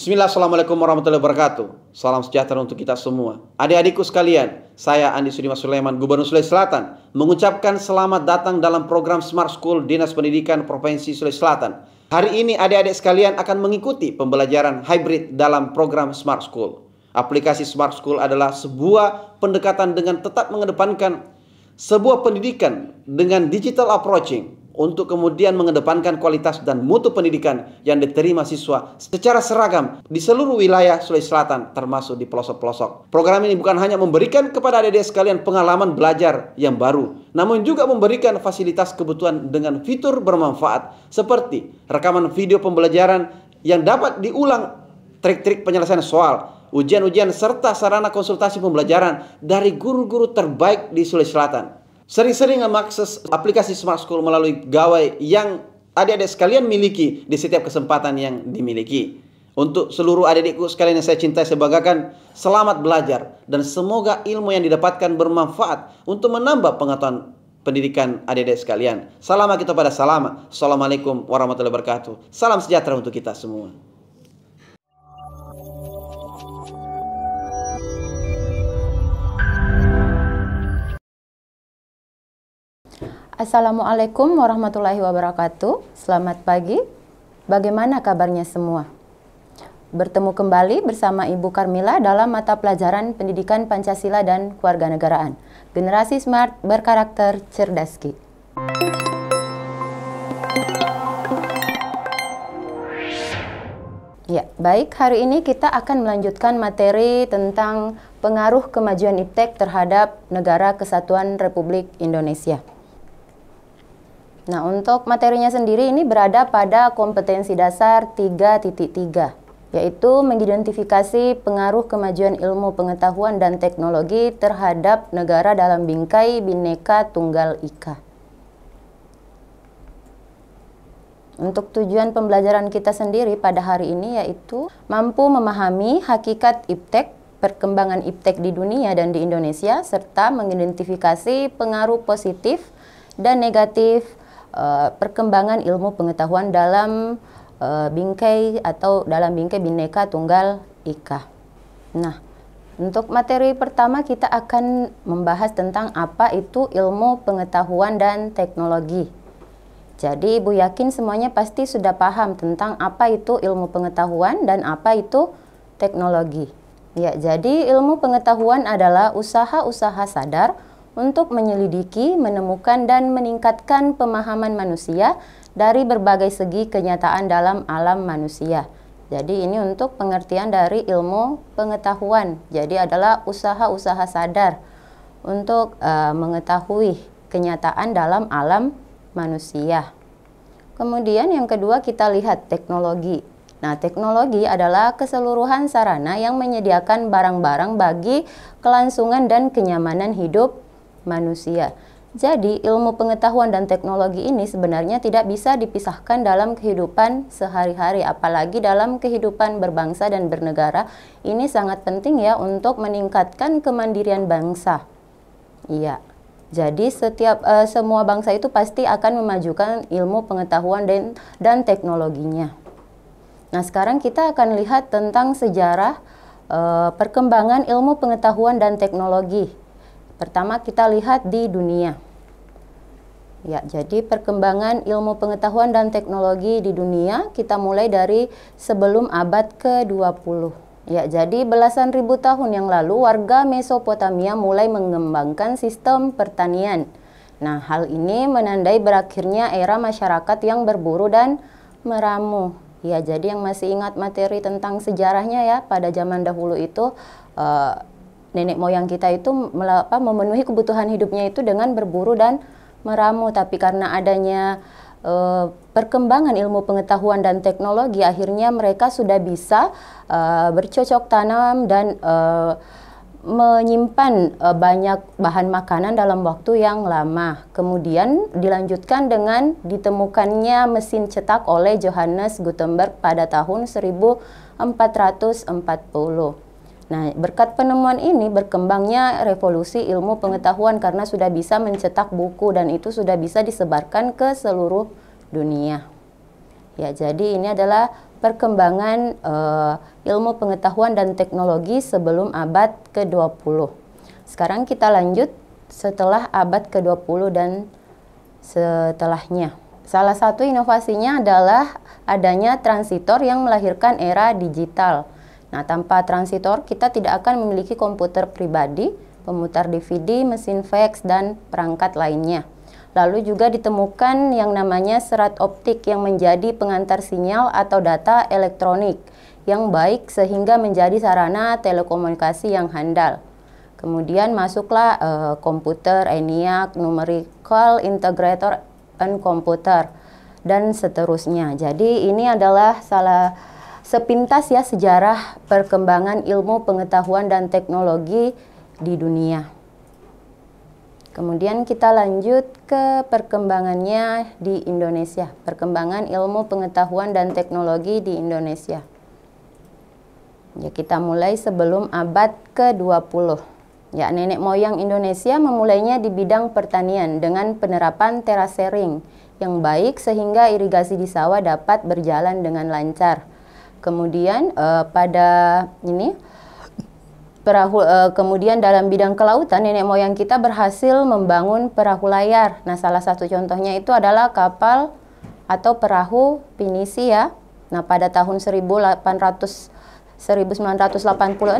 Bismillah, Assalamualaikum warahmatullahi wabarakatuh. Salam sejahtera untuk kita semua. Adik-adikku sekalian, saya Andi Sudimas Sulaiman, Gubernur Sulawesi Selatan, mengucapkan selamat datang dalam program Smart School Dinas Pendidikan Provinsi Sulawesi Selatan. Hari ini adik-adik sekalian akan mengikuti pembelajaran hybrid dalam program Smart School. Aplikasi Smart School adalah sebuah pendekatan dengan tetap mengedepankan sebuah pendidikan dengan digital approaching, untuk kemudian mengedepankan kualitas dan mutu pendidikan yang diterima siswa secara seragam di seluruh wilayah Sulawesi Selatan, termasuk di pelosok-pelosok. Program ini bukan hanya memberikan kepada adik-adik sekalian pengalaman belajar yang baru, namun juga memberikan fasilitas kebutuhan dengan fitur bermanfaat seperti rekaman video pembelajaran yang dapat diulang, trik-trik penyelesaian soal, ujian-ujian, serta sarana konsultasi pembelajaran dari guru-guru terbaik di Sulawesi Selatan. Sering-sering mengakses aplikasi Smart School melalui gawai yang adik-adik sekalian miliki di setiap kesempatan yang dimiliki. Untuk seluruh adik-adikku sekalian yang saya cintai, saya banggakan, selamat belajar dan semoga ilmu yang didapatkan bermanfaat untuk menambah pengetahuan pendidikan adik-adik sekalian. Salam kita pada salam. Assalamualaikum warahmatullahi wabarakatuh. Salam sejahtera untuk kita semua. Assalamualaikum warahmatullahi wabarakatuh. Selamat pagi. Bagaimana kabarnya semua? Bertemu kembali bersama Ibu Karmila dalam mata pelajaran Pendidikan Pancasila dan Kewarganegaraan. Generasi Smart berkarakter cerdaski. Ya, baik, hari ini kita akan melanjutkan materi tentang pengaruh kemajuan iptek terhadap Negara Kesatuan Republik Indonesia. Nah, untuk materinya sendiri ini berada pada kompetensi dasar 3.3, yaitu mengidentifikasi pengaruh kemajuan ilmu pengetahuan dan teknologi terhadap negara dalam bingkai Bhinneka Tunggal Ika. Untuk tujuan pembelajaran kita sendiri pada hari ini yaitu mampu memahami hakikat iptek, perkembangan iptek di dunia dan di Indonesia, serta mengidentifikasi pengaruh positif dan negatif perkembangan ilmu pengetahuan dalam bingkai atau dalam bingkai Bhinneka Tunggal Ika. Nah, untuk materi pertama kita akan membahas tentang apa itu ilmu pengetahuan dan teknologi. Jadi Ibu yakin semuanya pasti sudah paham tentang apa itu ilmu pengetahuan dan apa itu teknologi. Ya, jadi ilmu pengetahuan adalah usaha-usaha sadar untuk menyelidiki, menemukan, dan meningkatkan pemahaman manusia dari berbagai segi kenyataan dalam alam manusia. Jadi ini untuk pengertian dari ilmu pengetahuan. Jadi adalah usaha-usaha sadar untuk mengetahui kenyataan dalam alam manusia. Kemudian yang kedua kita lihat teknologi. Nah, teknologi adalah keseluruhan sarana yang menyediakan barang-barang bagi kelangsungan dan kenyamanan hidup manusia. Jadi ilmu pengetahuan dan teknologi ini sebenarnya tidak bisa dipisahkan dalam kehidupan sehari-hari, apalagi dalam kehidupan berbangsa dan bernegara. Ini sangat penting ya untuk meningkatkan kemandirian bangsa. Iya. Jadi semua bangsa itu pasti akan memajukan ilmu pengetahuan dan teknologinya. Nah, sekarang kita akan lihat tentang sejarah perkembangan ilmu pengetahuan dan teknologi. Pertama kita lihat di dunia. Ya, jadi perkembangan ilmu pengetahuan dan teknologi di dunia kita mulai dari sebelum abad ke-20. Ya, jadi belasan ribu tahun yang lalu warga Mesopotamia mulai mengembangkan sistem pertanian. Nah, hal ini menandai berakhirnya era masyarakat yang berburu dan meramu. Ya, jadi yang masih ingat materi tentang sejarahnya ya, pada zaman dahulu itu nenek moyang kita itu memenuhi kebutuhan hidupnya itu dengan berburu dan meramu. Tapi karena adanya perkembangan ilmu pengetahuan dan teknologi, akhirnya mereka sudah bisa bercocok tanam dan menyimpan banyak bahan makanan dalam waktu yang lama. Kemudian dilanjutkan dengan ditemukannya mesin cetak oleh Johannes Gutenberg pada tahun 1440. Nah, berkat penemuan ini berkembangnya revolusi ilmu pengetahuan karena sudah bisa mencetak buku dan itu sudah bisa disebarkan ke seluruh dunia. Ya, jadi ini adalah perkembangan ilmu pengetahuan dan teknologi sebelum abad ke-20. Sekarang kita lanjut setelah abad ke-20 dan setelahnya. Salah satu inovasinya adalah adanya transitor yang melahirkan era digital. Nah, tanpa transitor kita tidak akan memiliki komputer pribadi, pemutar DVD, mesin fax, dan perangkat lainnya. Lalu juga ditemukan yang namanya serat optik yang menjadi pengantar sinyal atau data elektronik yang baik sehingga menjadi sarana telekomunikasi yang handal. Kemudian masuklah komputer, ENIAC, numerical integrator and computer, dan seterusnya. Jadi ini adalah sepintas ya sejarah perkembangan ilmu pengetahuan dan teknologi di dunia. Kemudian kita lanjut ke perkembangannya di Indonesia, perkembangan ilmu pengetahuan dan teknologi di Indonesia. Ya, kita mulai sebelum abad ke-20. Ya, nenek moyang Indonesia memulainya di bidang pertanian dengan penerapan terasering yang baik sehingga irigasi di sawah dapat berjalan dengan lancar. Kemudian kemudian dalam bidang kelautan, nenek moyang kita berhasil membangun perahu layar. Nah, salah satu contohnya itu adalah kapal atau perahu pinisi ya. Nah, pada tahun 1986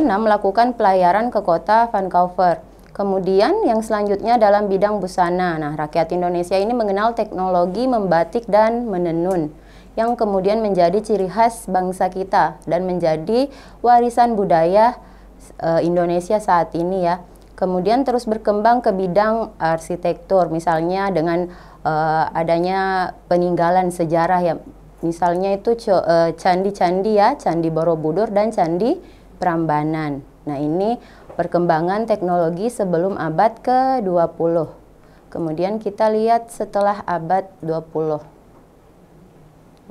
melakukan pelayaran ke kota Vancouver. Kemudian yang selanjutnya dalam bidang busana. Nah, rakyat Indonesia ini mengenal teknologi membatik dan menenun, yang kemudian menjadi ciri khas bangsa kita dan menjadi warisan budaya Indonesia saat ini ya. Kemudian terus berkembang ke bidang arsitektur, misalnya dengan adanya peninggalan sejarah ya, misalnya itu candi-candi ya, Candi Borobudur dan Candi Prambanan. Nah, ini perkembangan teknologi sebelum abad ke-20. Kemudian kita lihat setelah abad 20.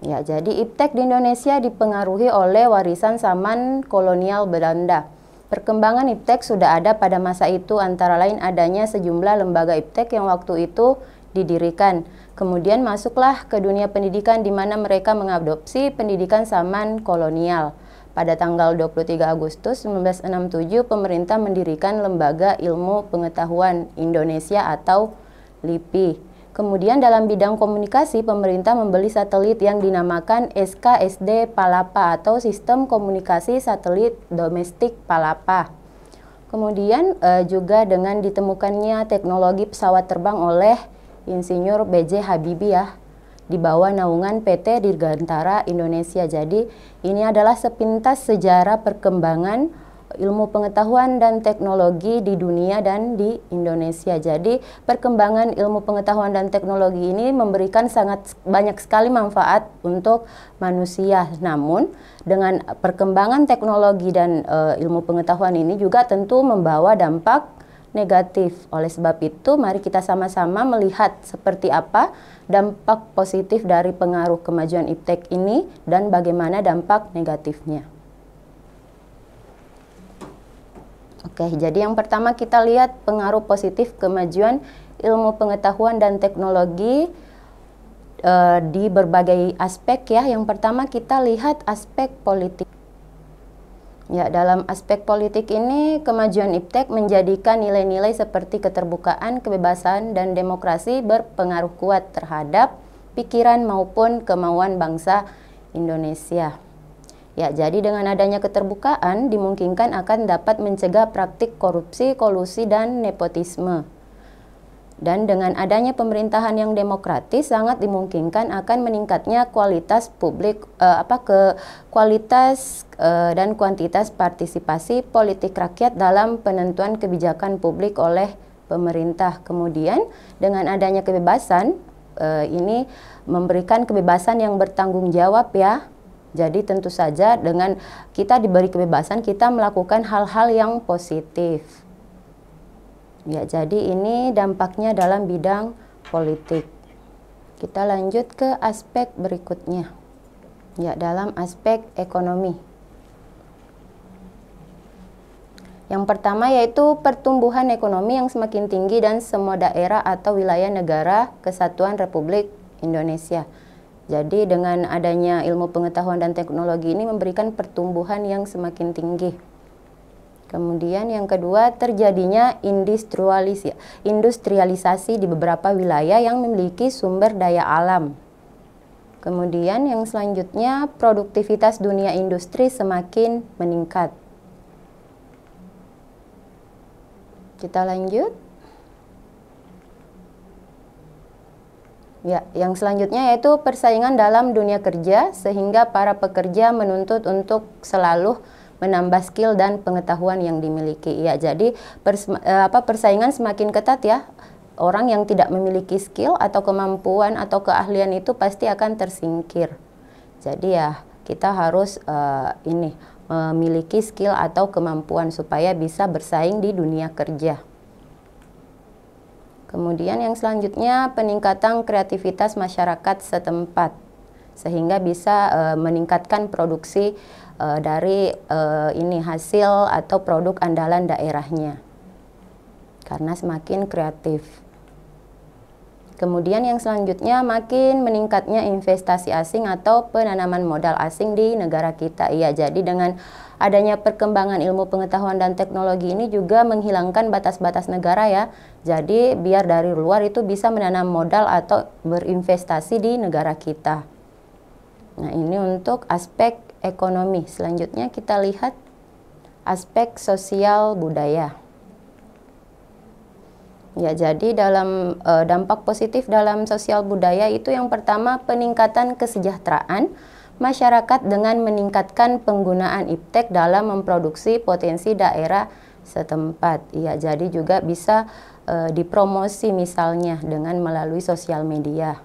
Ya, jadi iptek di Indonesia dipengaruhi oleh warisan zaman kolonial Belanda. Perkembangan iptek sudah ada pada masa itu, antara lain adanya sejumlah lembaga iptek yang waktu itu didirikan. Kemudian masuklah ke dunia pendidikan di mana mereka mengadopsi pendidikan zaman kolonial. Pada tanggal 23 Agustus 1967, pemerintah mendirikan Lembaga Ilmu Pengetahuan Indonesia atau LIPI. Kemudian dalam bidang komunikasi, pemerintah membeli satelit yang dinamakan SKSD Palapa atau Sistem Komunikasi Satelit Domestik Palapa. Kemudian juga dengan ditemukannya teknologi pesawat terbang oleh Insinyur B.J. Habibie ya, di bawah naungan PT Dirgantara Indonesia. Jadi ini adalah sepintas sejarah perkembangan ilmu pengetahuan dan teknologi di dunia dan di Indonesia. Jadi perkembangan ilmu pengetahuan dan teknologi ini memberikan sangat banyak sekali manfaat untuk manusia. Namun dengan perkembangan teknologi dan ilmu pengetahuan ini juga tentu membawa dampak negatif. Oleh sebab itu, mari kita sama-sama melihat seperti apa dampak positif dari pengaruh kemajuan iptek ini dan bagaimana dampak negatifnya. Oke, jadi yang pertama kita lihat pengaruh positif kemajuan ilmu pengetahuan dan teknologi di berbagai aspek ya. Yang pertama kita lihat aspek politik. Ya, dalam aspek politik ini kemajuan iptek menjadikan nilai-nilai seperti keterbukaan, kebebasan, dan demokrasi berpengaruh kuat terhadap pikiran maupun kemauan bangsa Indonesia. Ya, jadi dengan adanya keterbukaan dimungkinkan akan dapat mencegah praktik korupsi, kolusi, dan nepotisme. Dan dengan adanya pemerintahan yang demokratis sangat dimungkinkan akan meningkatnya kualitas publik, kualitas dan kuantitas partisipasi politik rakyat dalam penentuan kebijakan publik oleh pemerintah. Kemudian dengan adanya kebebasan ini memberikan kebebasan yang bertanggung jawab ya. Jadi tentu saja dengan kita diberi kebebasan, kita melakukan hal-hal yang positif. Ya, jadi ini dampaknya dalam bidang politik. Kita lanjut ke aspek berikutnya. Ya, dalam aspek ekonomi. Yang pertama yaitu pertumbuhan ekonomi yang semakin tinggi dan semua daerah atau wilayah negara Kesatuan Republik Indonesia. Jadi dengan adanya ilmu pengetahuan dan teknologi ini memberikan pertumbuhan yang semakin tinggi. Kemudian yang kedua, terjadinya industrialisasi di beberapa wilayah yang memiliki sumber daya alam. Kemudian yang selanjutnya, produktivitas dunia industri semakin meningkat. Kita lanjut. Ya, yang selanjutnya yaitu persaingan dalam dunia kerja, sehingga para pekerja menuntut untuk selalu menambah skill dan pengetahuan yang dimiliki. Ya, jadi persaingan semakin ketat ya. Orang yang tidak memiliki skill atau kemampuan atau keahlian itu pasti akan tersingkir. Jadi ya, kita harus memiliki skill atau kemampuan supaya bisa bersaing di dunia kerja. Kemudian yang selanjutnya, peningkatan kreativitas masyarakat setempat sehingga bisa meningkatkan produksi dari hasil atau produk andalan daerahnya karena semakin kreatif. Kemudian yang selanjutnya, makin meningkatnya investasi asing atau penanaman modal asing di negara kita. Iya, jadi dengan adanya perkembangan ilmu pengetahuan dan teknologi ini juga menghilangkan batas-batas negara ya. Jadi biar dari luar itu bisa menanam modal atau berinvestasi di negara kita. Nah, ini untuk aspek ekonomi. Selanjutnya kita lihat aspek sosial budaya. Ya, jadi dalam dampak positif dalam sosial budaya itu yang pertama, peningkatan kesejahteraan masyarakat dengan meningkatkan penggunaan iptek dalam memproduksi potensi daerah setempat. Ya, jadi juga bisa dipromosi misalnya dengan melalui sosial media.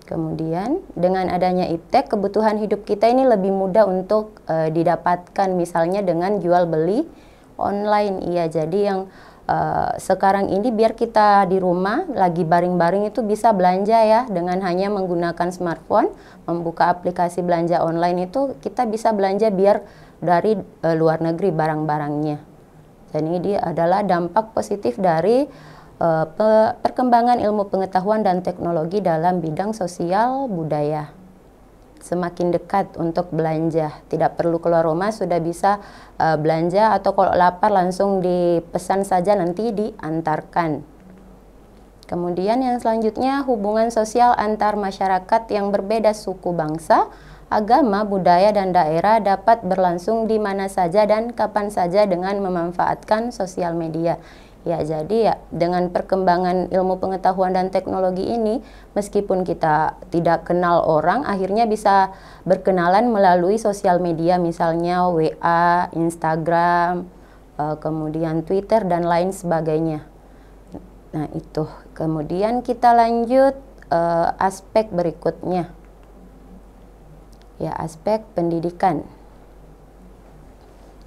Kemudian dengan adanya iptek, kebutuhan hidup kita ini lebih mudah untuk didapatkan misalnya dengan jual beli online. Iya, jadi yang sekarang ini biar kita di rumah lagi baring-baring itu bisa belanja ya, dengan hanya menggunakan smartphone, membuka aplikasi belanja online itu kita bisa belanja biar dari luar negeri barang-barangnya. Dan ini adalah dampak positif dari perkembangan ilmu pengetahuan dan teknologi dalam bidang sosial budaya. Semakin dekat untuk belanja, tidak perlu keluar rumah sudah bisa belanja, atau kalau lapar langsung dipesan saja nanti diantarkan. Kemudian yang selanjutnya, hubungan sosial antar masyarakat yang berbeda suku, bangsa, agama, budaya, dan daerah dapat berlangsung di mana saja dan kapan saja dengan memanfaatkan sosial media. Ya, jadi ya dengan perkembangan ilmu pengetahuan dan teknologi ini, meskipun kita tidak kenal orang, akhirnya bisa berkenalan melalui sosial media, misalnya WA, Instagram, kemudian Twitter, dan lain sebagainya. Nah, itu. Kemudian kita lanjut aspek berikutnya. Ya, aspek pendidikan.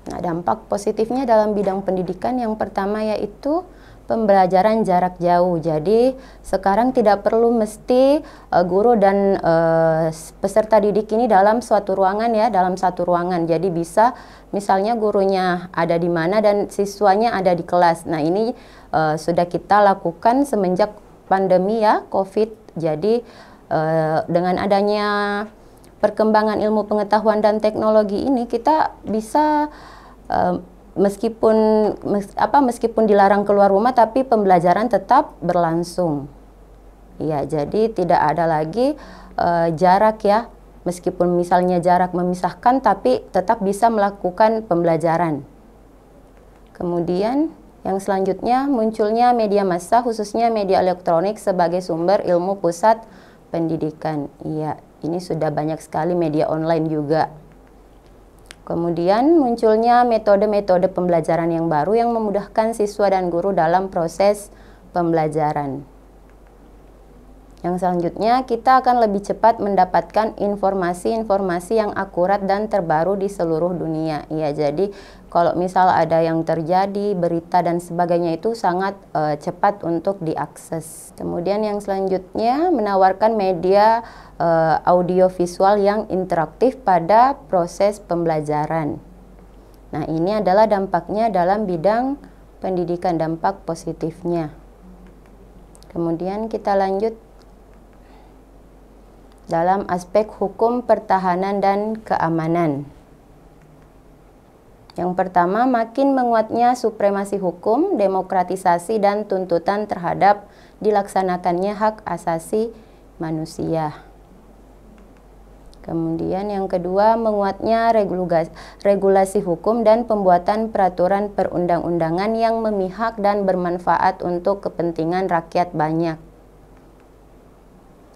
Nah, dampak positifnya dalam bidang pendidikan yang pertama yaitu pembelajaran jarak jauh. Jadi sekarang tidak perlu mesti guru dan peserta didik ini dalam suatu ruangan ya, dalam satu ruangan. Jadi bisa misalnya gurunya ada di mana dan siswanya ada di kelas. Nah, ini sudah kita lakukan semenjak pandemi ya, COVID. Jadi dengan adanya perkembangan ilmu pengetahuan dan teknologi ini kita bisa meskipun dilarang keluar rumah tapi pembelajaran tetap berlangsung. Ya, jadi tidak ada lagi jarak ya. Meskipun misalnya jarak memisahkan tapi tetap bisa melakukan pembelajaran. Kemudian yang selanjutnya, munculnya media massa khususnya media elektronik sebagai sumber ilmu pusat pendidikan. Iya, ini sudah banyak sekali media online juga. Kemudian munculnya metode-metode pembelajaran yang baru yang memudahkan siswa dan guru dalam proses pembelajaran. Yang selanjutnya, kita akan lebih cepat mendapatkan informasi-informasi yang akurat dan terbaru di seluruh dunia. Ya, jadi kalau misal ada yang terjadi, berita dan sebagainya itu sangat cepat untuk diakses. Kemudian yang selanjutnya, menawarkan media audiovisual yang interaktif pada proses pembelajaran. Nah, ini adalah dampaknya dalam bidang pendidikan, dampak positifnya. Kemudian kita lanjut. dalam aspek hukum, pertahanan, dan keamanan. Yang pertama, makin menguatnya supremasi hukum, demokratisasi, dan tuntutan terhadap dilaksanakannya hak asasi manusia. Kemudian yang kedua, menguatnya regulasi hukum dan pembuatan peraturan perundang-undangan yang memihak dan bermanfaat untuk kepentingan rakyat banyak.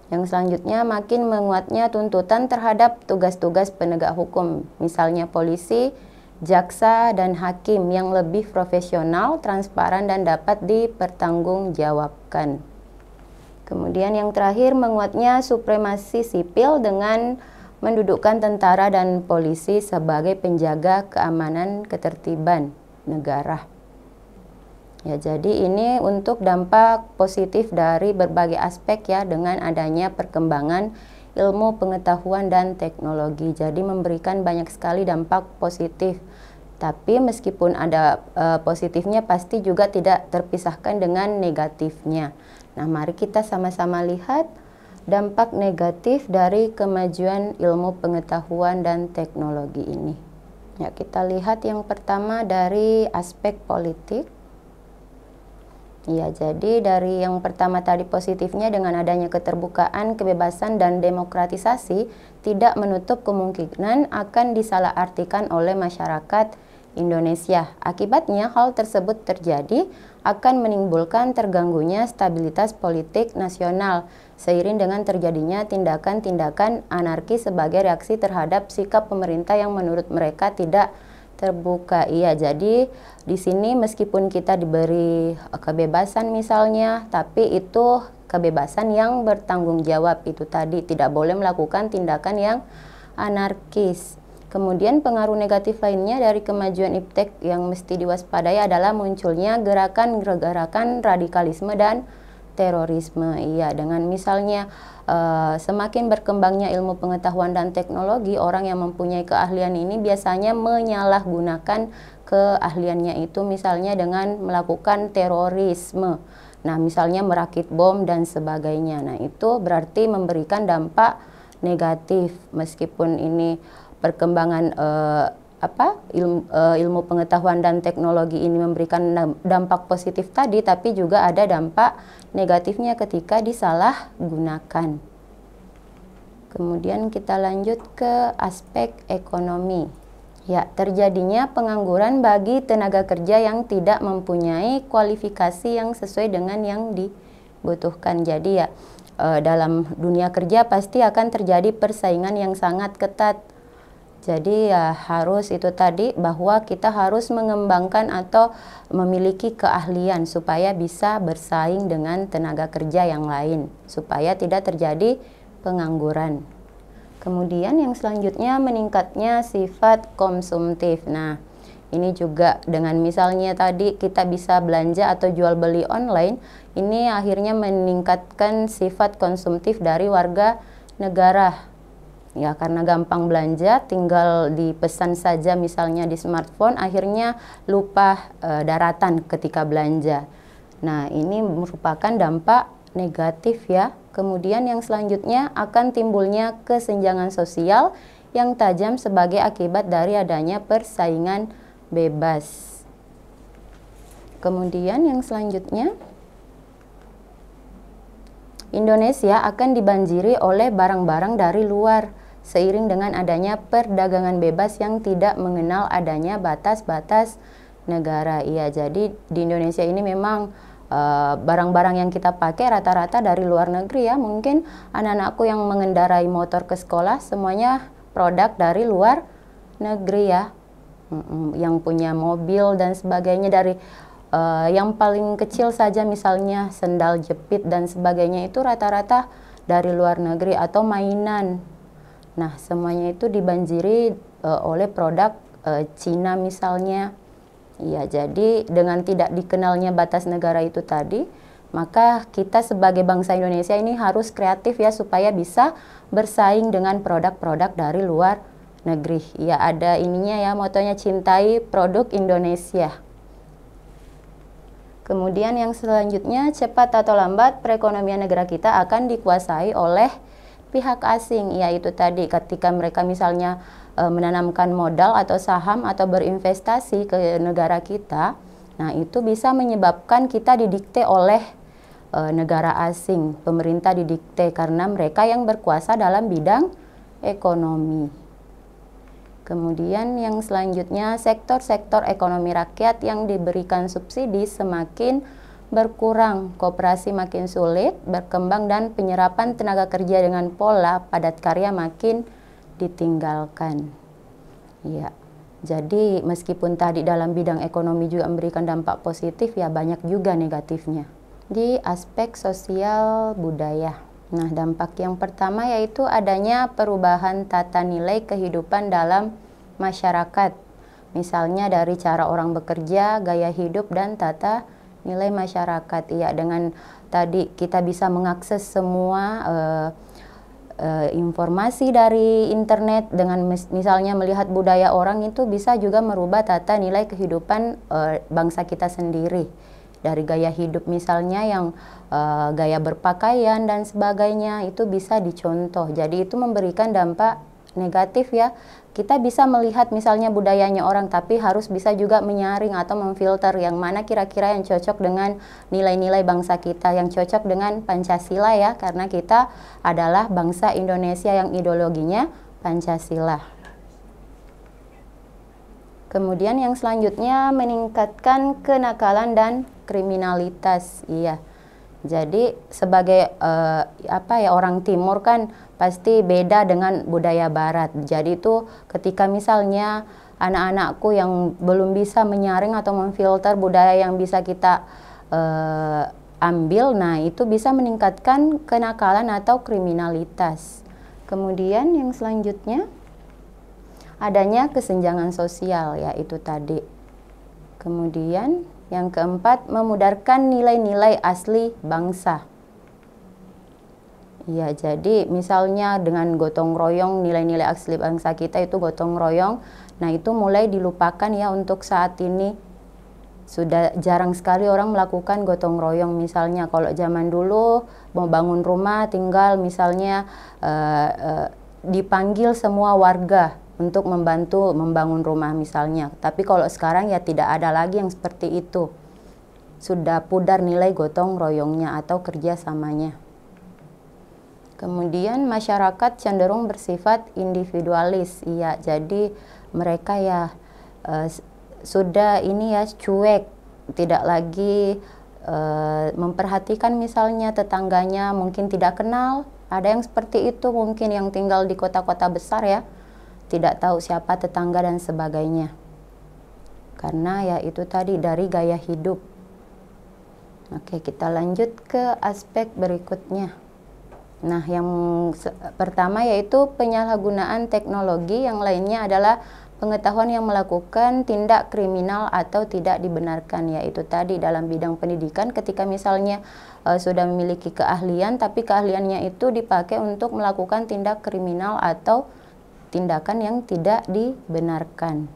Yang selanjutnya, makin menguatnya tuntutan terhadap tugas-tugas penegak hukum, misalnya polisi, jaksa, dan hakim yang lebih profesional, transparan, dan dapat dipertanggungjawabkan. Kemudian yang terakhir, menguatnya supremasi sipil dengan mendudukkan tentara dan polisi sebagai penjaga keamanan ketertiban negara. Ya, jadi ini untuk dampak positif dari berbagai aspek ya dengan adanya perkembangan ilmu pengetahuan dan teknologi. Jadi memberikan banyak sekali dampak positif. Tapi meskipun ada positifnya pasti juga tidak terpisahkan dengan negatifnya. Nah, mari kita sama-sama lihat dampak negatif dari kemajuan ilmu pengetahuan dan teknologi ini. Ya, kita lihat yang pertama dari aspek politik. Ya, jadi dari yang pertama tadi positifnya dengan adanya keterbukaan, kebebasan, dan demokratisasi tidak menutup kemungkinan akan disalahartikan oleh masyarakat Indonesia. Akibatnya hal tersebut terjadi akan menimbulkan terganggunya stabilitas politik nasional seiring dengan terjadinya tindakan-tindakan anarkis sebagai reaksi terhadap sikap pemerintah yang menurut mereka tidak terbuka. Iya, jadi di sini meskipun kita diberi kebebasan misalnya, tapi itu kebebasan yang bertanggung jawab, itu tadi tidak boleh melakukan tindakan yang anarkis. Kemudian pengaruh negatif lainnya dari kemajuan iptek yang mesti diwaspadai adalah munculnya gerakan-gerakan radikalisme dan terorisme. Iya, dengan misalnya semakin berkembangnya ilmu pengetahuan dan teknologi, orang yang mempunyai keahlian ini biasanya menyalahgunakan keahliannya itu misalnya dengan melakukan terorisme. Nah, misalnya merakit bom dan sebagainya. Nah, itu berarti memberikan dampak negatif meskipun ini perkembangan ilmu pengetahuan dan teknologi ini memberikan dampak positif tadi, tapi juga ada dampak negatifnya ketika disalahgunakan. Kemudian kita lanjut ke aspek ekonomi. Ya, terjadinya pengangguran bagi tenaga kerja yang tidak mempunyai kualifikasi yang sesuai dengan yang dibutuhkan. Jadi ya, dalam dunia kerja pasti akan terjadi persaingan yang sangat ketat. Jadi ya harus itu tadi bahwa kita harus mengembangkan atau memiliki keahlian supaya bisa bersaing dengan tenaga kerja yang lain, supaya tidak terjadi pengangguran. Kemudian yang selanjutnya meningkatnya sifat konsumtif. Nah, ini juga dengan misalnya tadi kita bisa belanja atau jual beli online, ini akhirnya meningkatkan sifat konsumtif dari warga negara. Ya, karena gampang belanja, tinggal dipesan saja misalnya di smartphone, akhirnya lupa daratan ketika belanja. Nah, ini merupakan dampak negatif ya. Kemudian yang selanjutnya akan timbulnya kesenjangan sosial yang tajam sebagai akibat dari adanya persaingan bebas. Kemudian yang selanjutnya, Indonesia akan dibanjiri oleh barang-barang dari luar seiring dengan adanya perdagangan bebas yang tidak mengenal adanya batas-batas negara. Iya, jadi di Indonesia ini memang barang-barang yang kita pakai rata-rata dari luar negeri ya. Mungkin anak-anakku yang mengendarai motor ke sekolah semuanya produk dari luar negeri ya. Yang punya mobil dan sebagainya dari yang paling kecil saja misalnya sendal jepit dan sebagainya itu rata-rata dari luar negeri atau mainan. Nah, semuanya itu dibanjiri oleh produk Cina misalnya. Ya, jadi dengan tidak dikenalnya batas negara itu tadi, maka kita sebagai bangsa Indonesia ini harus kreatif ya supaya bisa bersaing dengan produk-produk dari luar negeri. Ya, ada ininya ya, motonya cintai produk Indonesia. Kemudian yang selanjutnya, cepat atau lambat perekonomian negara kita akan dikuasai oleh pihak asing, yaitu tadi ketika mereka misalnya menanamkan modal atau saham atau berinvestasi ke negara kita, nah itu bisa menyebabkan kita didikte oleh negara asing, pemerintah didikte karena mereka yang berkuasa dalam bidang ekonomi. Kemudian yang selanjutnya, sektor-sektor ekonomi rakyat yang diberikan subsidi semakin berkurang, koperasi makin sulit berkembang, dan penyerapan tenaga kerja dengan pola padat karya makin ditinggalkan. Ya, jadi meskipun tadi dalam bidang ekonomi juga memberikan dampak positif, ya banyak juga negatifnya. Di aspek sosial budaya. Nah, dampak yang pertama yaitu adanya perubahan tata nilai kehidupan dalam masyarakat. Misalnya dari cara orang bekerja, gaya hidup, dan tata nilai masyarakat. Ya, dengan tadi kita bisa mengakses semua informasi dari internet, dengan misalnya melihat budaya orang itu bisa juga merubah tata nilai kehidupan bangsa kita sendiri. Dari gaya hidup misalnya yang gaya berpakaian dan sebagainya itu bisa dicontoh. Jadi itu memberikan dampak negatif ya. Kita bisa melihat misalnya budayanya orang, tapi harus bisa juga menyaring atau memfilter yang mana kira-kira yang cocok dengan nilai-nilai bangsa kita, yang cocok dengan Pancasila ya, karena kita adalah bangsa Indonesia yang ideologinya Pancasila. Kemudian yang selanjutnya meningkatkan kenakalan dan kriminalitas. Iya. Jadi sebagai orang timur kan pasti beda dengan budaya barat. Jadi itu ketika misalnya anak-anakku yang belum bisa menyaring atau memfilter budaya yang bisa kita ambil, nah itu bisa meningkatkan kenakalan atau kriminalitas. Kemudian yang selanjutnya adanya kesenjangan sosial, yaitu tadi. Kemudian yang keempat, memudarkan nilai-nilai asli bangsa. Ya, jadi misalnya dengan gotong royong, nilai-nilai asli bangsa kita itu gotong royong. Nah, itu mulai dilupakan ya untuk saat ini. Sudah jarang sekali orang melakukan gotong royong. Misalnya kalau zaman dulu mau bangun rumah tinggal misalnya dipanggil semua warga untuk membantu membangun rumah misalnya. Tapi kalau sekarang ya tidak ada lagi yang seperti itu. Sudah pudar nilai gotong royongnya atau kerjasamanya. Kemudian masyarakat cenderung bersifat individualis. Iya, jadi mereka ya sudah ini ya cuek, tidak lagi memperhatikan misalnya tetangganya, mungkin tidak kenal. Ada yang seperti itu mungkin yang tinggal di kota-kota besar ya. Tidak tahu siapa tetangga dan sebagainya. Karena ya itu tadi dari gaya hidup. Oke, kita lanjut ke aspek berikutnya. Nah, yang pertama yaitu penyalahgunaan teknologi, yang lainnya adalah pengetahuan yang melakukan tindak kriminal atau tidak dibenarkan, yaitu tadi dalam bidang pendidikan ketika misalnya sudah memiliki keahlian tapi keahliannya itu dipakai untuk melakukan tindak kriminal atau tindakan yang tidak dibenarkan.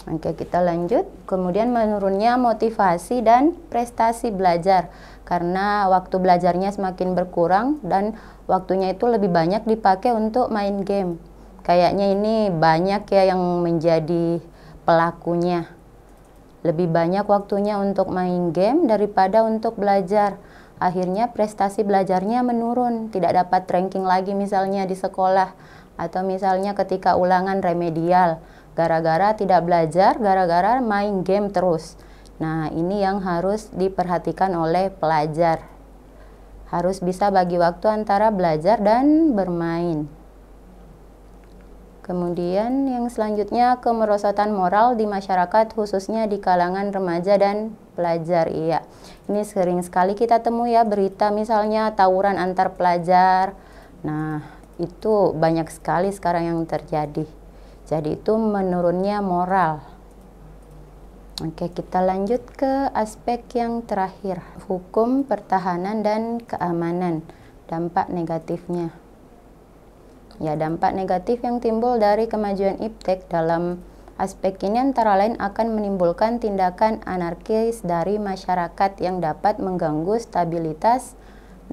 Oke, kita lanjut. Kemudian menurunnya motivasi dan prestasi belajar karena waktu belajarnya semakin berkurang dan waktunya itu lebih banyak dipakai untuk main game. Kayaknya ini banyak ya yang menjadi pelakunya. Lebih banyak waktunya untuk main game daripada untuk belajar. Akhirnya prestasi belajarnya menurun, tidak dapat ranking lagi misalnya di sekolah, atau misalnya ketika ulangan remedial, gara-gara tidak belajar, gara-gara main game terus. Nah, ini yang harus diperhatikan oleh pelajar. Harus bisa bagi waktu antara belajar dan bermain. Kemudian yang selanjutnya kemerosotan moral di masyarakat khususnya di kalangan remaja dan pelajar. Iya, ini sering sekali kita temui ya berita misalnya tawuran antar pelajar. Nah, itu banyak sekali sekarang yang terjadi. Jadi itu menurunnya moral. Oke, kita lanjut ke aspek yang terakhir, hukum, pertahanan, dan keamanan, dampak negatifnya. Ya, dampak negatif yang timbul dari kemajuan iptek dalam aspek ini antara lain akan menimbulkan tindakan anarkis dari masyarakat yang dapat mengganggu stabilitas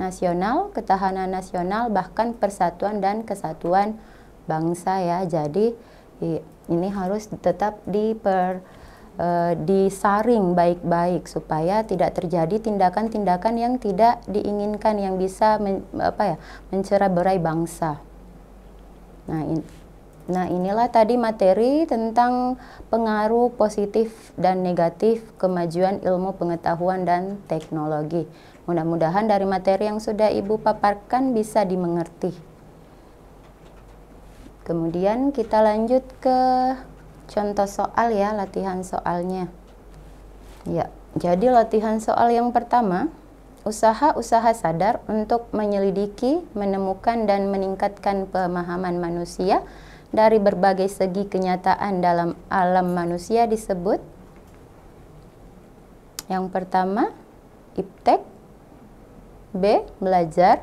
nasional, ketahanan nasional, bahkan persatuan dan kesatuan bangsa ya. Jadi ini harus tetap disaring baik-baik supaya tidak terjadi tindakan-tindakan yang tidak diinginkan yang bisa mencerai-berai bangsa. Nah, inilah tadi materi tentang pengaruh positif dan negatif kemajuan ilmu pengetahuan dan teknologi. Mudah-mudahan dari materi yang sudah Ibu paparkan bisa dimengerti. Kemudian kita lanjut ke contoh soal ya, latihan soalnya. Ya, jadi latihan soal yang pertama, usaha-usaha sadar untuk menyelidiki, menemukan dan meningkatkan pemahaman manusia dari berbagai segi kenyataan dalam alam manusia disebut. Yang pertama, iptek. B, belajar.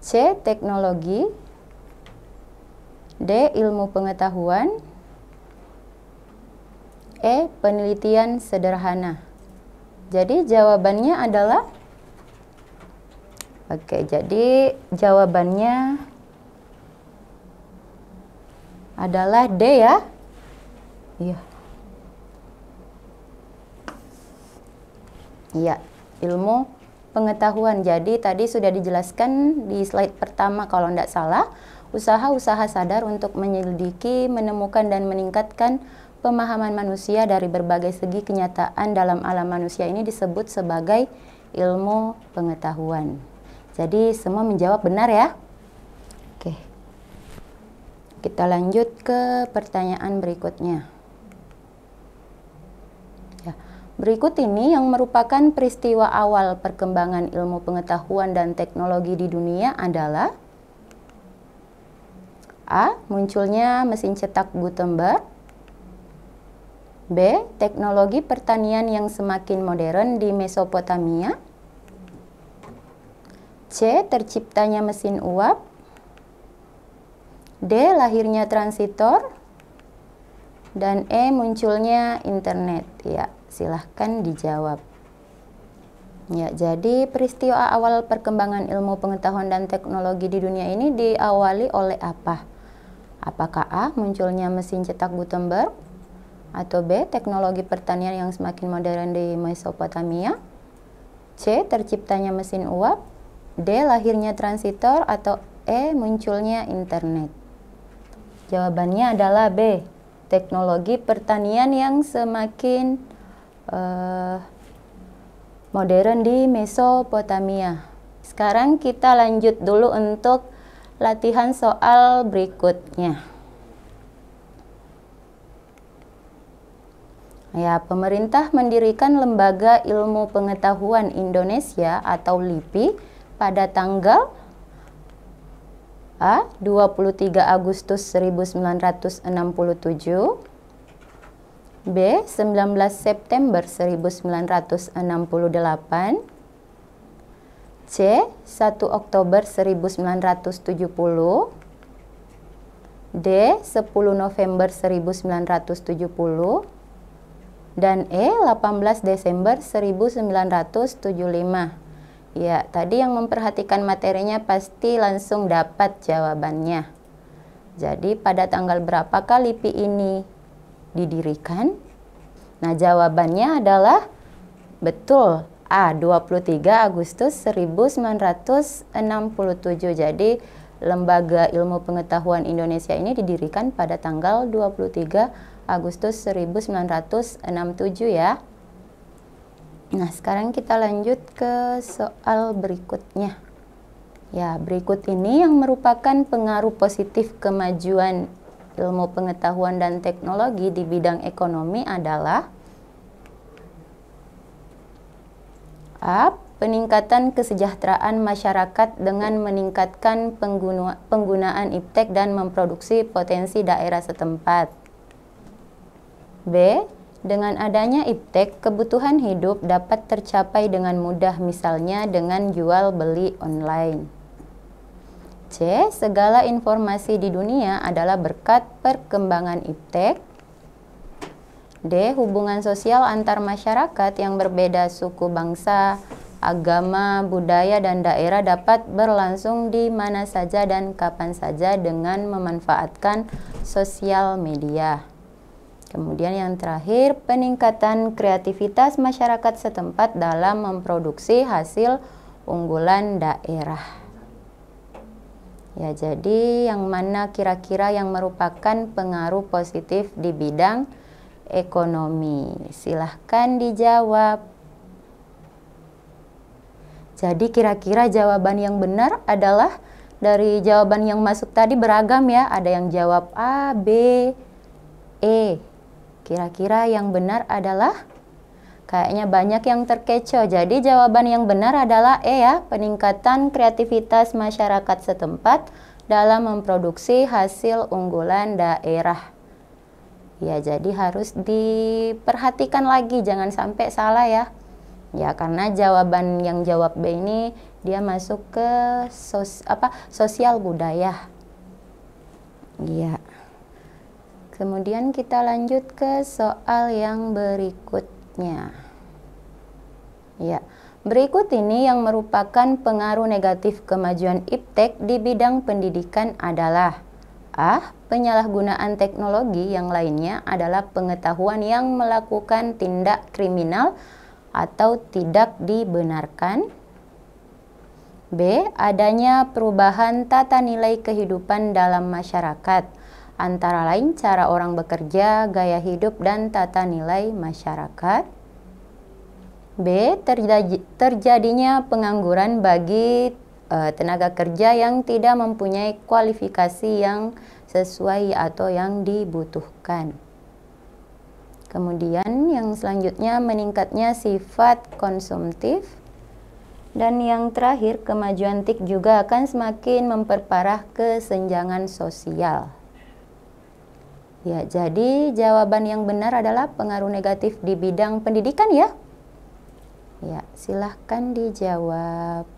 C, teknologi. D, ilmu pengetahuan. E, penelitian sederhana. Jadi jawabannya adalah, jadi jawabannya adalah D ya. Iya. Iya, ilmu pengetahuan. Jadi tadi sudah dijelaskan di slide pertama kalau tidak salah, usaha-usaha sadar untuk menyelidiki, menemukan dan meningkatkan pemahaman manusia dari berbagai segi kenyataan dalam alam manusia ini disebut sebagai ilmu pengetahuan. Jadi semua menjawab benar ya. Oke. Kita lanjut ke pertanyaan berikutnya. Ya, berikut ini yang merupakan peristiwa awal perkembangan ilmu pengetahuan dan teknologi di dunia adalah A, munculnya mesin cetak Gutenberg. B, teknologi pertanian yang semakin modern di Mesopotamia. C, terciptanya mesin uap. D, lahirnya transitor. Dan E, munculnya internet. Ya, silahkan dijawab. Ya, jadi peristiwa awal perkembangan ilmu pengetahuan dan teknologi di dunia ini diawali oleh apa? Apakah A, munculnya mesin cetak Gutenberg? Atau B, teknologi pertanian yang semakin modern di Mesopotamia? C, terciptanya mesin uap? D, lahirnya transitor? Atau E, munculnya internet? Jawabannya adalah B, teknologi pertanian yang semakin modern di Mesopotamia. Sekarang kita lanjut dulu untuk latihan soal berikutnya. Ya, pemerintah mendirikan Lembaga Ilmu Pengetahuan Indonesia atau LIPI pada tanggal A, 23 Agustus 1967, B, 19 September 1968, C, 1 Oktober 1970, D, 10 November 1970, dan E, 18 Desember 1975. Ya, tadi yang memperhatikan materinya pasti langsung dapat jawabannya. Jadi pada tanggal berapakah LIPI ini didirikan? Nah, jawabannya adalah betul A, 23 Agustus 1967. Jadi Lembaga Ilmu Pengetahuan Indonesia ini didirikan pada tanggal 23 Agustus 1967 ya. Nah, sekarang kita lanjut ke soal berikutnya. Ya, berikut ini yang merupakan pengaruh positif kemajuan ilmu pengetahuan dan teknologi di bidang ekonomi adalah A, peningkatan kesejahteraan masyarakat dengan meningkatkan penggunaan iptek dan memproduksi potensi daerah setempat. B, dengan adanya iptek, kebutuhan hidup dapat tercapai dengan mudah, misalnya dengan jual beli online. C, segala informasi di dunia adalah berkat perkembangan iptek. D, hubungan sosial antar masyarakat yang berbeda suku, bangsa, agama, budaya, dan daerah dapat berlangsung di mana saja dan kapan saja dengan memanfaatkan sosial media. Kemudian yang terakhir, peningkatan kreativitas masyarakat setempat dalam memproduksi hasil unggulan daerah. Ya, jadi yang mana kira-kira yang merupakan pengaruh positif di bidang ekonomi? Silahkan dijawab. Jadi kira-kira jawaban yang benar adalah dari jawaban yang masuk tadi beragam ya. Ada yang jawab A, B, E. Kira-kira yang benar adalah, kayaknya banyak yang terkecoh. Jadi jawaban yang benar adalah E ya, peningkatan kreativitas masyarakat setempat dalam memproduksi hasil unggulan daerah. Ya, jadi harus diperhatikan lagi, jangan sampai salah ya. Ya, karena jawaban yang jawab B ini dia masuk ke sosial budaya. Iya. Kemudian kita lanjut ke soal yang berikutnya. Ya, berikut ini yang merupakan pengaruh negatif kemajuan iptek di bidang pendidikan adalah A. Penyalahgunaan teknologi. Yang lainnya adalah pengetahuan yang melakukan tindak kriminal atau tidak dibenarkan. B. Adanya perubahan tata nilai kehidupan dalam masyarakat, antara lain cara orang bekerja, gaya hidup, dan tata nilai masyarakat. B. Terjadinya pengangguran bagi tenaga kerja yang tidak mempunyai kualifikasi yang sesuai atau yang dibutuhkan. Kemudian yang selanjutnya meningkatnya sifat konsumtif. Dan yang terakhir, kemajuan TIK juga akan semakin memperparah kesenjangan sosial. Ya, jadi jawaban yang benar adalah pengaruh negatif di bidang pendidikan ya. Ya, silahkan dijawab.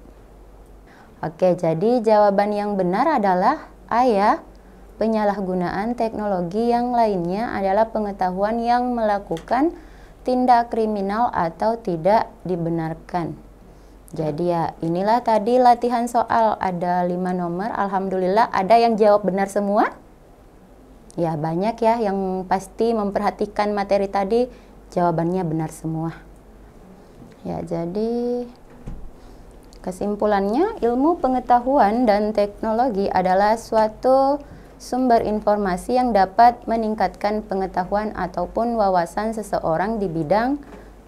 Oke, jadi jawaban yang benar adalah A ya. Penyalahgunaan teknologi. Yang lainnya adalah pengetahuan yang melakukan tindak kriminal atau tidak dibenarkan. Jadi ya, inilah tadi latihan soal, ada 5 nomor. Alhamdulillah ada yang jawab benar semua. Ya, banyak ya yang pasti memperhatikan materi tadi, jawabannya benar semua. Ya, jadi kesimpulannya, ilmu pengetahuan dan teknologi adalah suatu sumber informasi yang dapat meningkatkan pengetahuan ataupun wawasan seseorang di bidang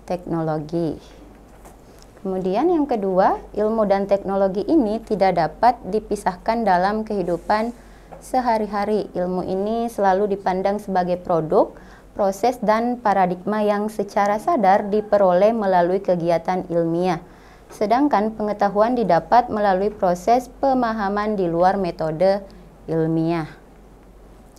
teknologi. Kemudian yang kedua, ilmu dan teknologi ini tidak dapat dipisahkan dalam kehidupan sehari-hari. Ilmu ini selalu dipandang sebagai produk, proses, dan paradigma yang secara sadar diperoleh melalui kegiatan ilmiah. Sedangkan pengetahuan didapat melalui proses pemahaman di luar metode ilmiah.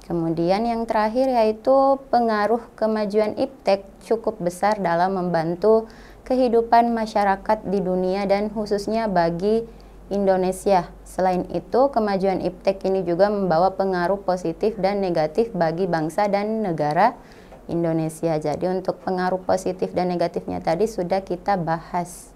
Kemudian yang terakhir yaitu pengaruh kemajuan iptek cukup besar dalam membantu kehidupan masyarakat di dunia dan khususnya bagi Indonesia. Selain itu, kemajuan iptek ini juga membawa pengaruh positif dan negatif bagi bangsa dan negara Indonesia. Jadi untuk pengaruh positif dan negatifnya tadi sudah kita bahas.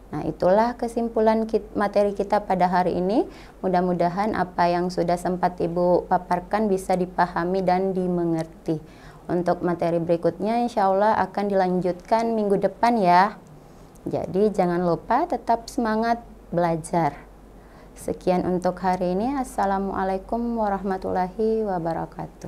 Nah, itulah kesimpulan materi kita pada hari ini. Mudah-mudahan apa yang sudah sempat Ibu paparkan bisa dipahami dan dimengerti. Untuk materi berikutnya insya Allah akan dilanjutkan minggu depan ya. Jadi jangan lupa tetap semangat belajar. Sekian untuk hari ini. Assalamualaikum warahmatullahi wabarakatuh.